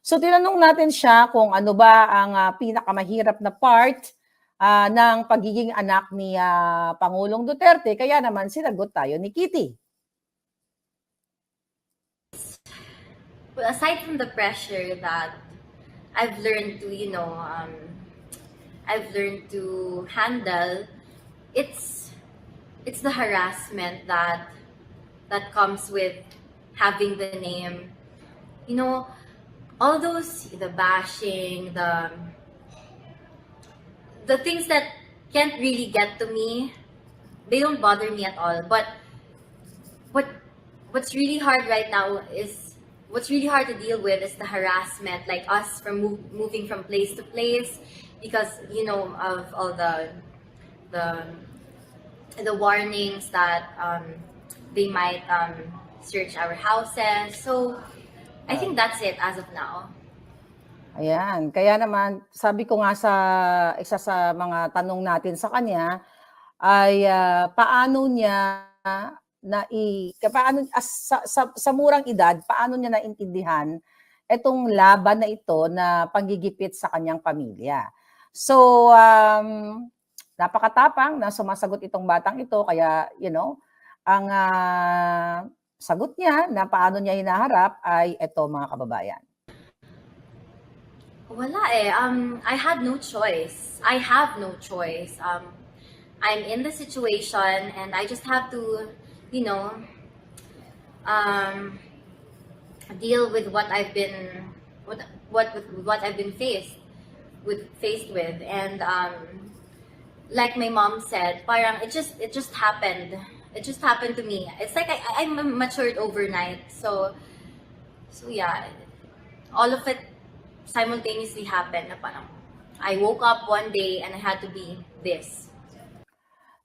So tinanong natin siya kung ano ba ang pinakamahirap na part ng pagiging anak ni Pangulong Duterte. Kaya naman sinagot tayo ni Kitty. Well, aside from the pressure that I've learned to, I've learned to handle, it's the harassment that comes with having the name. All those, the bashing, the things that can't really get to me, they don't bother me at all. But what's really hard right now is what's really hard to deal with is the harassment, like us from moving from place to place because of all the warnings that they might search our houses. So I think that's it as of now. Ayan. Kaya naman, sabi ko nga sa isa sa mga tanong natin sa kanya, ay paano niya sa murang edad, paano niya naintindihan itong laban na ito na panggigipit sa kanyang pamilya. So, napakatapang na sumasagot itong batang ito, kaya, ang sagot niya na paano niya hinaharap ay ito, mga kababayan. Wala eh. I had no choice. I have no choice. I'm in the situation and I just have to, deal with what I've been faced with, and like my mom said, parang it just happened. It just happened to me. It's like I matured overnight. So yeah, all of it simultaneously happened. Na parang I woke up one day and I had to be this.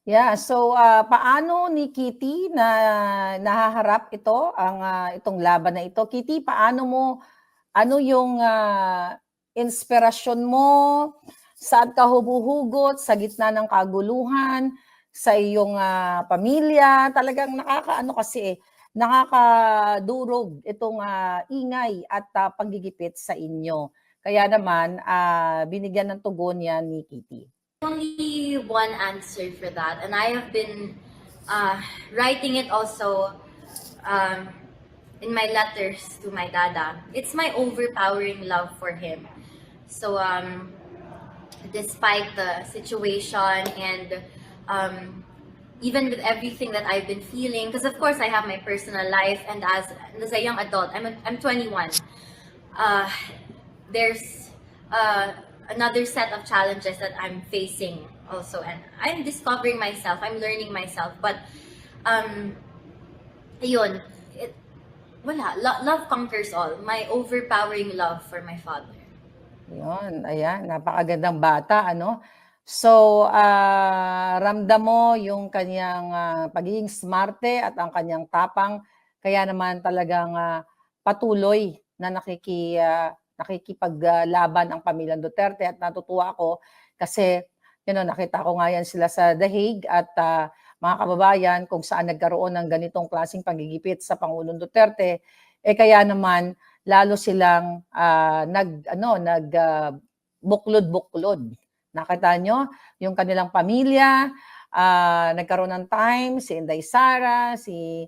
Yeah, so paano ni Kitty na nahaharap ito, itong laban na ito? Kitty, ano yung inspirasyon mo? Saan ka humuhugot? Sa gitna ng kaguluhan? Sa iyong pamilya? Talagang nakakadurog itong ingay at panggigipit sa inyo. Kaya naman, binigyan ng tugon yan ni Kitty. Only one answer for that, and I have been writing it also in my letters to my dada. It's my overpowering love for him. So despite the situation and even with everything that I've been feeling, because of course I have my personal life, and as a young adult, I'm 21. There's another set of challenges that I'm facing also, and I'm discovering myself, I'm learning myself, but love conquers all. My overpowering love for my father. Yun, ayan, napakagandang bata, ano? So, ramdam mo yung kanyang pagiging smarte at ang kanyang tapang, kaya naman talagang patuloy na nakikipaglaban ang pamilyang Duterte, at natutuwa ako kasi nakita ko nga yan sila sa The Hague, at mga kababayan, kung saan nagkaroon ng ganitong klaseng panggigipit sa Pangulong Duterte, kaya naman lalo silang buklod-buklod. Nakita nyo yung kanilang pamilya, nagkaroon ng time, si Inday Sara, si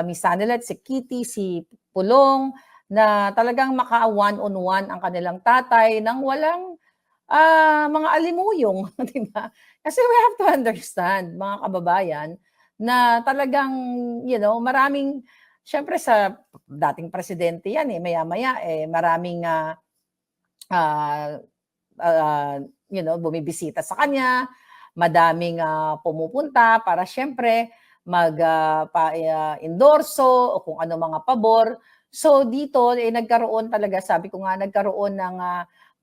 Miss Sanelet, si Kitty, si Pulong, na talagang maka-one-on-one ang kanilang tatay nang walang mga alimuyong, di ba? Kasi we have to understand, mga kababayan, na talagang, maraming, syempre sa dating presidente yan, maya-maya, maraming, bumibisita sa kanya, madaming pumupunta para syempre mag-endorso o kung ano mga pabor. So dito, nagkaroon talaga, sabi ko nga, nagkaroon ng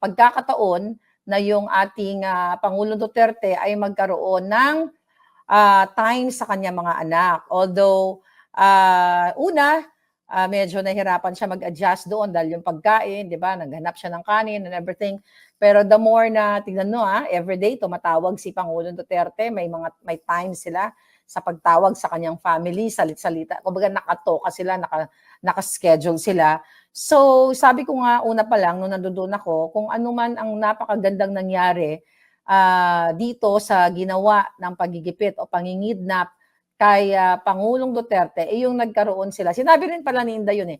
pagkakataon na yung ating Pangulong Duterte ay magkaroon ng time sa kanya mga anak. Although, medyo nahirapan siya mag-adjust doon dahil yung pagkain, di ba, naghanap siya ng kanin and everything. Pero the more na, tignan mo everyday tumatawag si Pangulong Duterte, may time sila sa pagtawag sa kanyang family, salit-salita. Kumbaga nakatoka sila, naka-schedule sila. So, sabi ko nga una pa lang nung nandoon ako, kung ano man ang napakagandang nangyari dito sa ginawa ng pagigipit o pangingidnap kay Pangulong Duterte, yung nagkaroon sila. Sinabi rin pala ni Inday yun